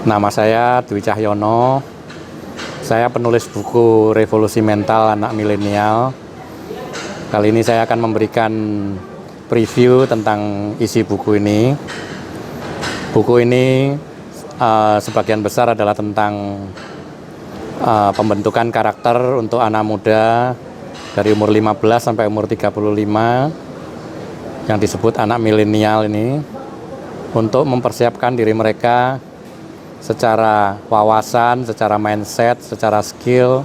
Nama saya Dwi Cahyono. Saya penulis buku Revolusi Mental Anak Milenial. Kali ini saya akan memberikan preview tentang isi buku ini. Buku ini sebagian besar adalah tentang pembentukan karakter untuk anak muda dari umur 15 sampai umur 35 yang disebut anak milenial ini, untuk mempersiapkan diri mereka secara wawasan, secara mindset, secara skill,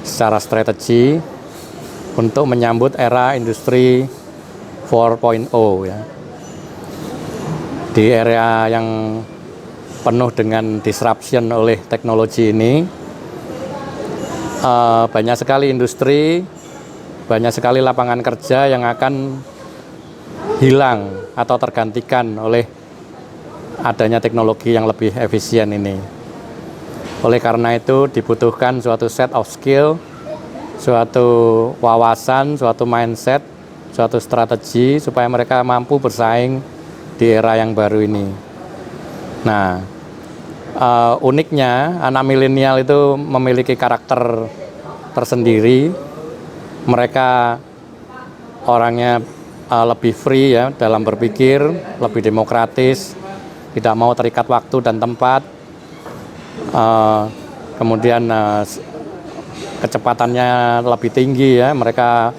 secara strategi untuk menyambut era industri 4.0 ya. Di era yang penuh dengan disruption oleh teknologi ini, banyak sekali industri, banyak sekali lapangan kerja yang akan hilang atau tergantikan oleh adanya teknologi yang lebih efisien ini. Oleh karena itu dibutuhkan suatu set of skill, suatu wawasan, suatu mindset, suatu strategi supaya mereka mampu bersaing di era yang baru ini. Nah, uniknya anak milenial itu memiliki karakter tersendiri. Mereka orangnya lebih free ya dalam berpikir, lebih demokratis, tidak mau terikat waktu dan tempat. Kemudian kecepatannya lebih tinggi ya. Mereka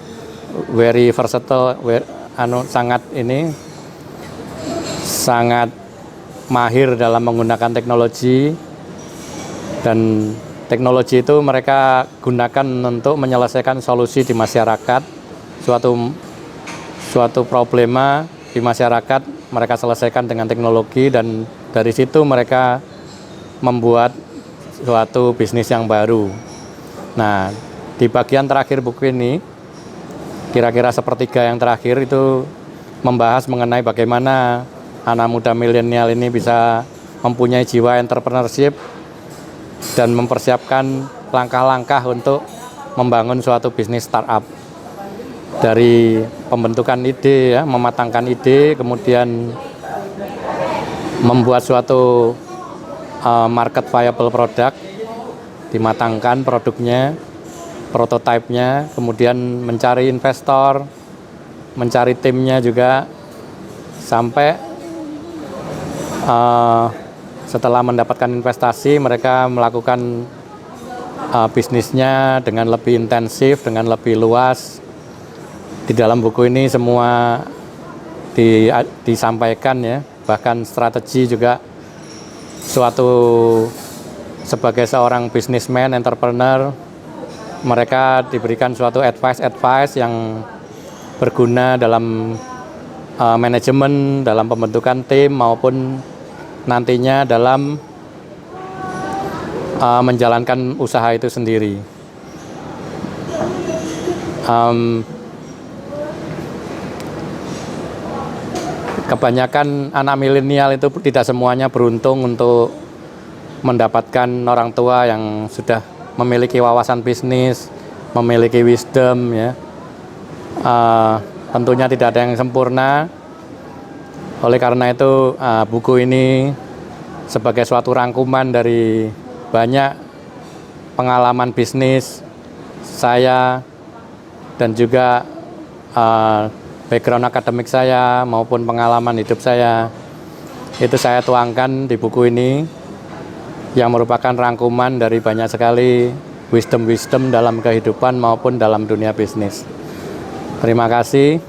very versatile, sangat mahir dalam menggunakan teknologi, dan teknologi itu mereka gunakan untuk menyelesaikan solusi di masyarakat. Suatu problema di masyarakat mereka selesaikan dengan teknologi, dan dari situ mereka membuat suatu bisnis yang baru. Nah, di bagian terakhir buku ini, kira-kira sepertiga yang terakhir itu membahas mengenai bagaimana anak muda milenial ini bisa mempunyai jiwa entrepreneurship dan mempersiapkan langkah-langkah untuk membangun suatu bisnis startup. Dari pembentukan ide, ya, mematangkan ide, kemudian membuat suatu market viable product, dimatangkan produknya, prototipenya, kemudian mencari investor, mencari timnya juga, sampai setelah mendapatkan investasi mereka melakukan bisnisnya dengan lebih intensif, dengan lebih luas. Di dalam buku ini semua disampaikan ya, bahkan strategi juga. Sebagai seorang businessman, entrepreneur, mereka diberikan suatu advice yang berguna dalam manajemen, dalam pembentukan tim, maupun nantinya dalam menjalankan usaha itu sendiri. Kebanyakan anak milenial itu tidak semuanya beruntung untuk mendapatkan orang tua yang sudah memiliki wawasan bisnis, memiliki wisdom ya. Tentunya tidak ada yang sempurna. Oleh karena itu buku ini sebagai suatu rangkuman dari banyak pengalaman bisnis saya dan juga background akademik saya maupun pengalaman hidup saya, itu saya tuangkan di buku ini, yang merupakan rangkuman dari banyak sekali wisdom dalam kehidupan maupun dalam dunia bisnis. Terima kasih.